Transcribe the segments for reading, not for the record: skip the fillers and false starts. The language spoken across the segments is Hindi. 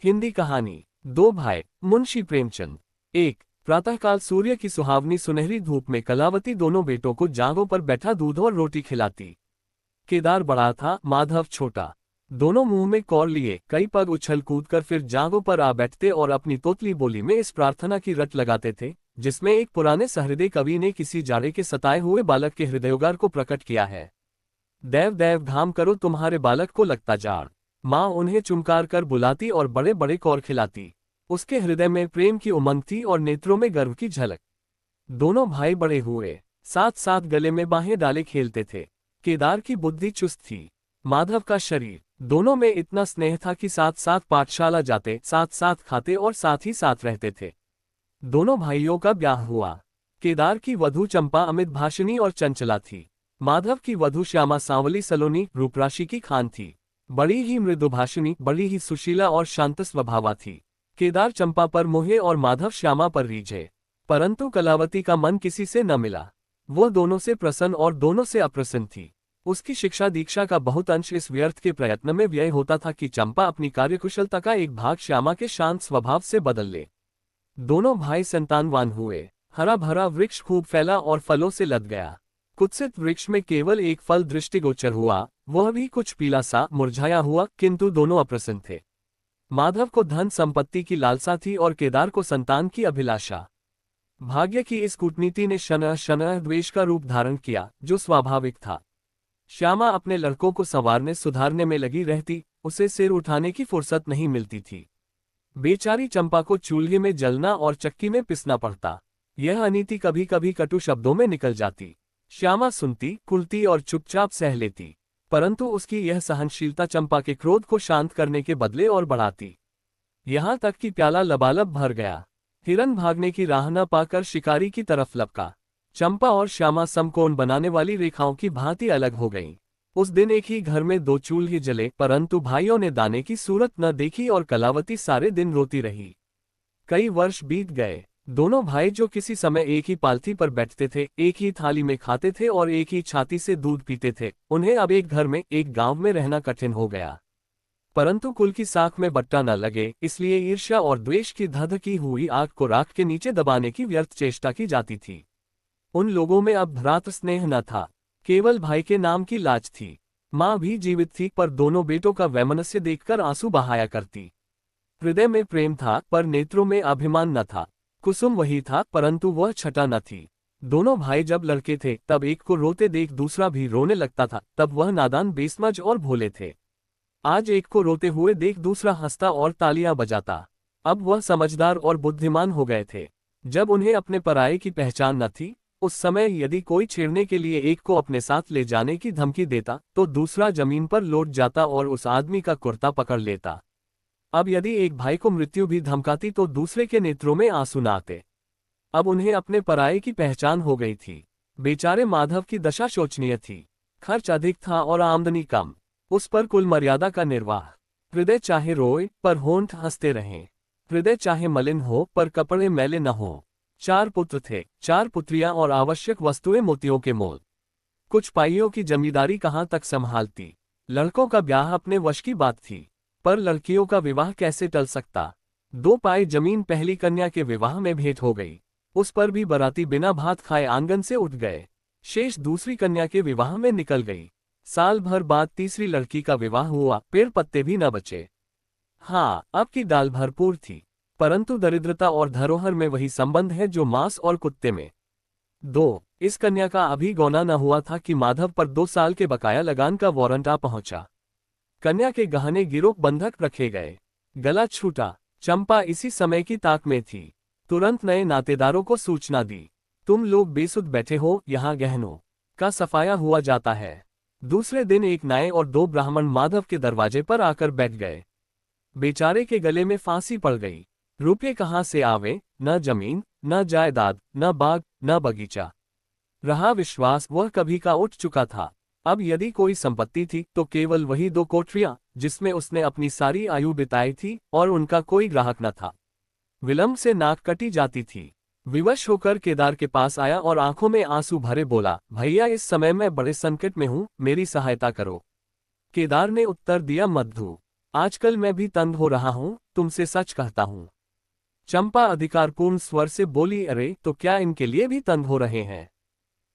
हिंदी कहानी। दो भाई। मुंशी प्रेमचंद। एक प्रातःकाल सूर्य की सुहावनी सुनहरी धूप में कलावती दोनों बेटों को जांघों पर बैठा दूध और रोटी खिलाती। केदार बड़ा था, माधव छोटा। दोनों मुंह में कौर लिए कई पग उछल कूद कर फिर जांघों पर आ बैठते और अपनी तोतली बोली में इस प्रार्थना की रट लगाते थे, जिसमें एक पुराने सहृदय कवि ने किसी जाड़े के सताए हुए बालक के हृदयोगार को प्रकट किया है। देव देव धाम करो तुम्हारे बालक को लगता जाड़। माँ उन्हें चुमकार कर बुलाती और बड़े बड़े कौर खिलाती। उसके हृदय में प्रेम की उमंग थी और नेत्रों में गर्व की झलक। दोनों भाई बड़े हुए, साथ साथ गले में बाहें डाले खेलते थे। केदार की बुद्धि चुस्त थी, माधव का शरीर। दोनों में इतना स्नेह था कि साथ साथ पाठशाला जाते, साथ साथ खाते और साथ ही साथ रहते थे। दोनों भाइयों का ब्याह हुआ। केदार की वधू चंपा अमित भाषिणी और चंचला थी। माधव की वधू श्यामा सांवली सलोनी रूपराशि की खान थी। बड़ी ही मृदुभाषिणी, बड़ी ही सुशीला और शांत स्वभावा थी। केदार चंपा पर मोहे और माधव श्यामा पर रीझे, परंतु कलावती का मन किसी से न मिला। वो दोनों से प्रसन्न और दोनों से अप्रसन्न थी। उसकी शिक्षा दीक्षा का बहुत अंश इस व्यर्थ के प्रयत्न में व्यय होता था कि चंपा अपनी कार्यकुशलता का एक भाग श्यामा के शांत स्वभाव से बदल ले। दोनों भाई संतानवान हुए। हरा भरा वृक्ष खूब फैला और फलों से लद गया। कुत्सित वृक्ष में केवल एक फल दृष्टिगोचर हुआ, वह भी कुछ पीला सा मुरझाया हुआ, किंतु दोनों अप्रसन्न थे। माधव को धन संपत्ति की लालसा थी और केदार को संतान की अभिलाषा। भाग्य की इस कूटनीति ने शनः शनः द्वेष का रूप धारण किया, जो स्वाभाविक था। श्यामा अपने लड़कों को संवारने सुधारने में लगी रहती, उसे सिर उठाने की फुर्सत नहीं मिलती थी। बेचारी चंपा को चूल्हे में जलना और चक्की में पिसना पड़ता। यह अनीति कभी कभी कटु शब्दों में निकल जाती। श्यामा सुनती, कुलती और चुपचाप सह लेती, परंतु उसकी यह सहनशीलता चंपा के क्रोध को शांत करने के बदले और बढ़ाती। यहाँ तक कि प्याला लबालब भर गया। हिरन भागने की राह न पाकर शिकारी की तरफ लपका। चंपा और श्यामा समकोण बनाने वाली रेखाओं की भांति अलग हो गईं। उस दिन एक ही घर में दो चूल्हे जले, परंतु भाइयों ने दाने की सूरत न देखी और कलावती सारे दिन रोती रही। कई वर्ष बीत गए। दोनों भाई जो किसी समय एक ही पालथी पर बैठते थे, एक ही थाली में खाते थे और एक ही छाती से दूध पीते थे, उन्हें अब एक घर में एक गांव में रहना कठिन हो गया। परंतु कुल की साख में बट्टा न लगे, इसलिए ईर्ष्या और द्वेष की धधकी हुई आग को राख के नीचे दबाने की व्यर्थ चेष्टा की जाती थी। उन लोगों में अब भ्रातृ स्नेह न था, केवल भाई के नाम की लाज थी। माँ भी जीवित थी, पर दोनों बेटों का वैमनस्य देखकर आंसू बहाया करती। हृदय में प्रेम था, पर नेत्रों में अभिमान न था। कुसुम वही था, परंतु वह छटा न थी। दोनों भाई जब लड़के थे तब एक को रोते देख दूसरा भी रोने लगता था, तब वह नादान बेसमझ और भोले थे। आज एक को रोते हुए देख दूसरा हंसता और तालियां बजाता। अब वह समझदार और बुद्धिमान हो गए थे। जब उन्हें अपने पराये की पहचान न थी, उस समय यदि कोई छेड़ने के लिए एक को अपने साथ ले जाने की धमकी देता तो दूसरा जमीन पर लौट जाता और उस आदमी का कुर्ता पकड़ लेता। अब यदि एक भाई को मृत्यु भी धमकाती तो दूसरे के नेत्रों में आंसू न आते। अब उन्हें अपने पराये की पहचान हो गई थी। बेचारे माधव की दशा शोचनीय थी। खर्च अधिक था और आमदनी कम, उस पर कुल मर्यादा का निर्वाह। हृदय चाहे रोए पर होंठ हंसते रहें, हृदय चाहे मलिन हो पर कपड़े मैले न हो। 4 पुत्र थे, 4 पुत्रियां और आवश्यक वस्तुएं मोतियों के मोल। कुछ पाइयों की जमींदारी कहाँ तक संभालती। लड़कों का ब्याह अपने वश की बात थी, पर लड़कियों का विवाह कैसे टल सकता। 2 पाई जमीन पहली कन्या के विवाह में भेंट हो गई, उस पर भी बराती बिना भात खाए आंगन से उठ गए। शेष दूसरी कन्या के विवाह में निकल गई। साल भर बाद तीसरी लड़की का विवाह हुआ, पेड़ पत्ते भी न बचे। हाँ, अब की दाल भरपूर थी, परंतु दरिद्रता और धरोहर में वही संबंध है जो मांस और कुत्ते में। 2 इस कन्या का अभी गौना न हुआ था कि माधव पर 2 साल के बकाया लगान का वारंट आ पहुंचा। कन्या के गहने गिरोह बंधक रखे गए, गला छूटा। चंपा इसी समय की ताक में थी, तुरंत नए नातेदारों को सूचना दी, तुम लोग बेसुध बैठे हो, यहाँ गहनों का सफाया हुआ जाता है। दूसरे दिन एक नाई और 2 ब्राह्मण माधव के दरवाजे पर आकर बैठ गए। बेचारे के गले में फांसी पड़ गई। रुपये कहाँ से आवे, न जमीन, न जायदाद, न बाग, न बगीचा। रहा विश्वास, वह कभी का उठ चुका था। अब यदि कोई संपत्ति थी तो केवल वही 2 कोठरियां, जिसमें उसने अपनी सारी आयु बिताई थी, और उनका कोई ग्राहक न था। विलंब से नाक कटी जाती थी। विवश होकर केदार के पास आया और आंखों में आंसू भरे बोला, भैया इस समय मैं बड़े संकट में हूं, मेरी सहायता करो। केदार ने उत्तर दिया, मधु आजकल मैं भी तंग हो रहा हूँ, तुमसे सच कहता हूँ। चंपा अधिकारपूर्ण स्वर से बोली, अरे तो क्या इनके लिए भी तंग हो रहे हैं?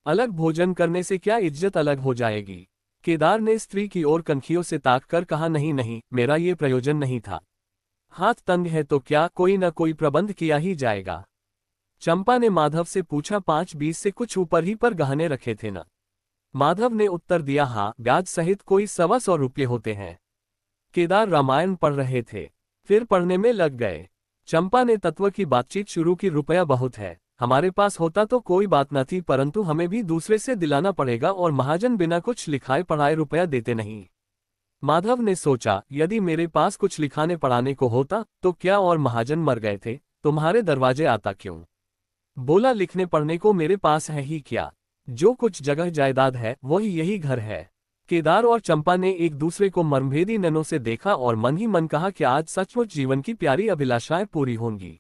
अलग भोजन करने से क्या इज्जत अलग हो जाएगी? केदार ने स्त्री की ओर कनखियों से ताक कर कहा, नहीं नहीं, मेरा ये प्रयोजन नहीं था। हाथ तंग है तो क्या कोई न कोई प्रबंध किया ही जाएगा। चंपा ने माधव से पूछा, 5-20 से कुछ ऊपर ही पर गहने रखे थे न? माधव ने उत्तर दिया, हाँ, ब्याज सहित कोई 125 रुपये होते हैं। केदार रामायण पढ़ रहे थे, फिर पढ़ने में लग गए। चंपा ने तत्व की बातचीत शुरू की, रुपया बहुत है, हमारे पास होता तो कोई बात न थी, परंतु हमें भी दूसरे से दिलाना पड़ेगा और महाजन बिना कुछ लिखाए पढ़ाए रुपया देते नहीं। माधव ने सोचा, यदि मेरे पास कुछ लिखाने पढ़ाने को होता तो क्या और महाजन मर गए थे, तुम्हारे दरवाजे आता क्यों? बोला, लिखने पढ़ने को मेरे पास है ही क्या, जो कुछ जगह जायदाद है वही यही घर है। केदार और चंपा ने एक दूसरे को मर्मभेदी नैनों से देखा और मन ही मन कहा कि आज सचमुच जीवन की प्यारी अभिलाषाएं पूरी होंगी।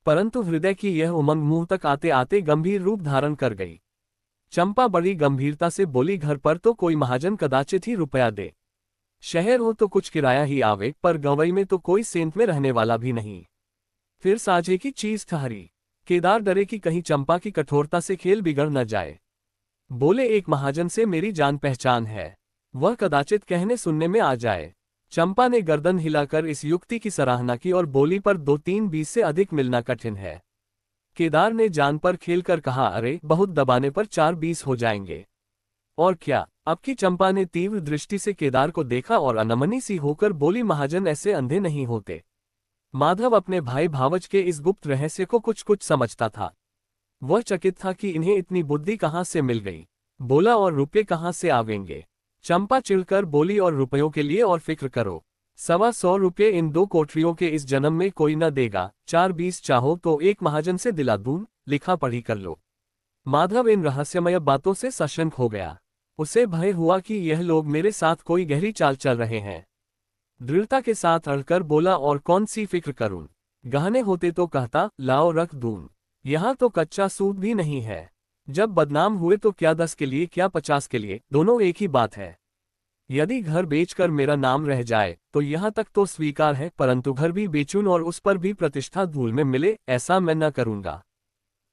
परंतु हृदय की यह उमंग मुंह तक आते आते गंभीर रूप धारण कर गई। चंपा बड़ी गंभीरता से बोली, घर पर तो कोई महाजन कदाचित ही रुपया दे। शहर हो तो कुछ किराया ही आवे, पर गंवई में तो कोई सेंत में रहने वाला भी नहीं। फिर साझे की चीज ठहरी। केदार डरे कि कहीं चंपा की कठोरता से खेल बिगड़ न जाए। बोले, एक महाजन से मेरी जान पहचान है, वह कदाचित कहने सुनने में आ जाए। चंपा ने गर्दन हिलाकर इस युक्ति की सराहना की और बोली, पर 2-3-20 से अधिक मिलना कठिन है। केदार ने जान पर खेलकर कहा, अरे बहुत दबाने पर 4-20 हो जाएंगे। और क्या? अब की चंपा ने तीव्र दृष्टि से केदार को देखा और अनमनी सी होकर बोली, महाजन ऐसे अंधे नहीं होते। माधव अपने भाई भावज के इस गुप्त रहस्य को कुछ कुछ समझता था। वह चकित था कि इन्हें इतनी बुद्धि कहाँ से मिल गई। बोला, और रुपये कहाँ से आवेंगे? चंपा चिढ़कर बोली, और रुपयों के लिए और फिक्र करो, 125 रुपये इन 2 कोठरियों के इस जन्म में कोई न देगा। 4-20 चाहो तो एक महाजन से दिला दूं, लिखा पढ़ी कर लो। माधव इन रहस्यमय बातों से सशंक हो गया। उसे भय हुआ कि यह लोग मेरे साथ कोई गहरी चाल चल रहे हैं। दृढ़ता के साथ अड़कर बोला, और कौन सी फिक्र करूं? गहने होते तो कहता, लाओ रख दूं। यहाँ तो कच्चा सूद भी नहीं है। जब बदनाम हुए तो क्या 10 के लिए क्या 50 के लिए, दोनों एक ही बात है। यदि घर बेचकर मेरा नाम रह जाए तो यहाँ तक तो स्वीकार है, परंतु घर भी बेचूं और उस पर भी प्रतिष्ठा धूल में मिले, ऐसा मैं न करूंगा।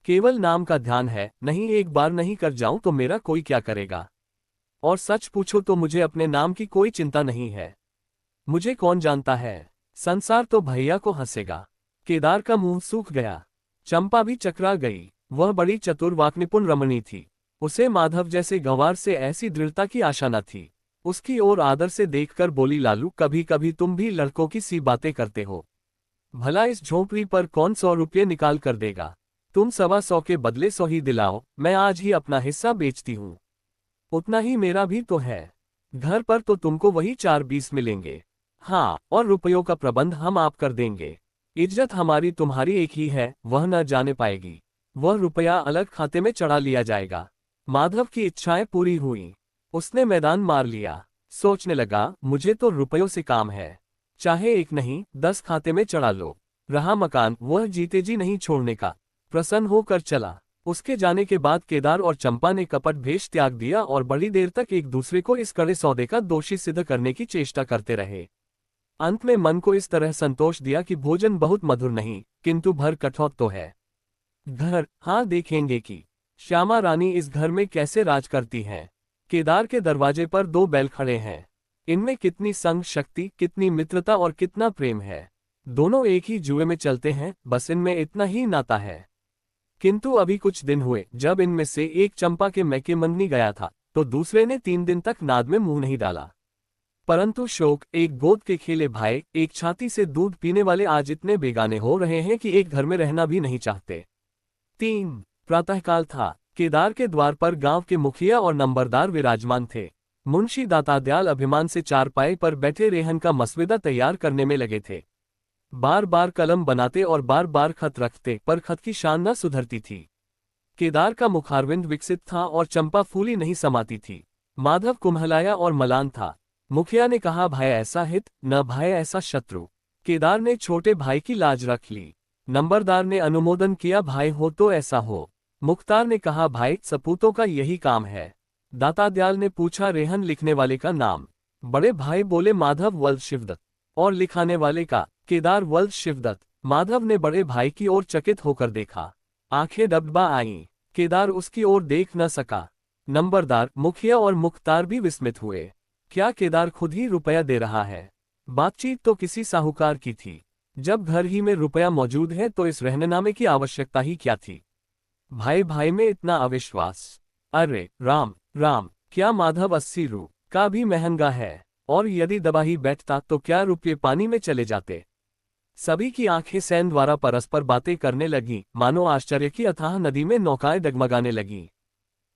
केवल नाम का ध्यान है, नहीं एक बार नहीं कर जाऊं तो मेरा कोई क्या करेगा। और सच पूछो तो मुझे अपने नाम की कोई चिंता नहीं है। मुझे कौन जानता है, संसार तो भैया को हंसेगा। केदार का मुंह सूख गया। चंपा भी चकरा गई। वह बड़ी चतुर वाक्निपुण रमणी थी। उसे माधव जैसे गंवार से ऐसी दृढ़ता की आशा न थी। उसकी ओर आदर से देखकर बोली, लालू, कभी कभी तुम भी लड़कों की सी बातें करते हो। भला इस झोंपड़ी पर कौन 100 रुपये निकाल कर देगा? तुम 125 के बदले 100 ही दिलाओ, मैं आज ही अपना हिस्सा बेचती हूँ। उतना ही मेरा भी तो है। घर पर तो तुमको वही 4-20 मिलेंगे। हाँ, और रुपयों का प्रबंध हम आप कर देंगे। इज्जत हमारी तुम्हारी एक ही है, वह न जाने पाएगी। वह रुपया अलग खाते में चढ़ा लिया जाएगा। माधव की इच्छाएं पूरी हुई। उसने मैदान मार लिया। सोचने लगा, मुझे तो रुपयों से काम है, चाहे 1 नहीं 10 खाते में चढ़ा लो। रहा मकान, वह जीते जी नहीं छोड़ने का। प्रसन्न होकर चला। उसके जाने के बाद केदार और चंपा ने कपट भेष त्याग दिया और बड़ी देर तक एक दूसरे को इस कड़े सौदे का दोषी सिद्ध करने की चेष्टा करते रहे। अंत में मन को इस तरह संतोष दिया कि भोजन बहुत मधुर नहीं, किंतु भर कठौत तो है। घर, हाँ, देखेंगे कि श्यामा रानी इस घर में कैसे राज करती हैं। केदार के दरवाजे पर 2 बैल खड़े हैं। इनमें कितनी संग शक्ति, कितनी मित्रता और कितना प्रेम है। दोनों एक ही जुए में चलते हैं, बस इनमें इतना ही नाता है। किंतु अभी कुछ दिन हुए जब इनमें से एक चंपा के मैके मंगनी गया था, तो दूसरे ने 3 दिन तक नाद में मुंह नहीं डाला। परंतु शोक, एक गोद के खेले भाई, एक छाती से दूध पीने वाले आज इतने बेगाने हो रहे हैं कि एक घर में रहना भी नहीं चाहते। 3 प्रातःकाल था। केदार के द्वार पर गांव के मुखिया और नंबरदार विराजमान थे। मुंशी दातादयाल अभिमान से चारपाई पर बैठे रेहन का मसविदा तैयार करने में लगे थे। बार बार कलम बनाते और बार बार खत रखते, पर खत की शान न सुधरती थी। केदार का मुखारविंद विकसित था और चंपा फूली नहीं समाती थी। माधव कुम्हलाया और मलान था। मुखिया ने कहा, भाई ऐसा हित, न भाई ऐसा शत्रु। केदार ने छोटे भाई की लाज रख ली। नंबरदार ने अनुमोदन किया, भाई हो तो ऐसा हो। मुख्तार ने कहा, भाई सपूतों का यही काम है। दातादयाल ने पूछा, रेहन लिखने वाले का नाम? बड़े भाई बोले, माधव वल्द शिवदत्त। और लिखाने वाले का केदार वल्द शिवदत्त। माधव ने बड़े भाई की ओर चकित होकर देखा। आंखें डबडबा आईं। केदार उसकी ओर देख न सका। नंबरदार, मुखिया और मुख्तार भी विस्मित हुए। क्या केदार खुद ही रुपया दे रहा है? बातचीत तो किसी साहूकार की थी। जब घर ही में रुपया मौजूद है तो इस रहननामे की आवश्यकता ही क्या थी? भाई भाई में इतना अविश्वास! अरे राम राम, क्या माधव 80 रू का भी महंगा है? और यदि दबा ही बैठता तो क्या रुपये पानी में चले जाते? सभी की आंखें सैन द्वारा परस्पर बातें करने लगीं, मानो आश्चर्य की अथाह नदी में नौकाएं डगमगाने लगीं।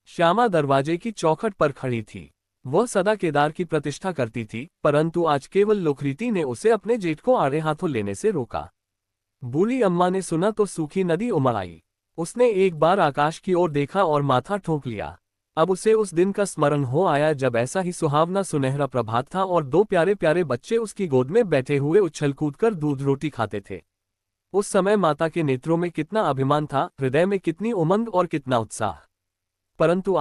श्यामा दरवाजे की चौखट पर खड़ी थी। वह सदा केदार की प्रतिष्ठा करती थी, परंतु आज केवल लोकरीति ने उसे अपने जेठ को आड़े हाथों लेने से रोका। बूढ़ी अम्मा ने सुना तो सूखी नदी उमड़ आई। उसने एक बार आकाश की ओर देखा और माथा ठोंक लिया। अब उसे उस दिन का स्मरण हो आया जब ऐसा ही सुहावना सुनहरा प्रभात था और दो प्यारे प्यारे बच्चे उसकी गोद में बैठे हुए उछल कूद कर दूध रोटी खाते थे। उस समय माता के नेत्रों में कितना अभिमान था, हृदय में कितनी उमंग और कितना उत्साह। परंतु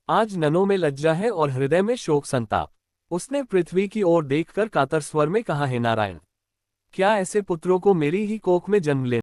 आज ननों में लज्जा है और हृदय में शोक संताप। उसने पृथ्वी की ओर देखकर कातर स्वर में कहा, हे नारायण, क्या ऐसे पुत्रों को मेरी ही कोख में जन्म लेना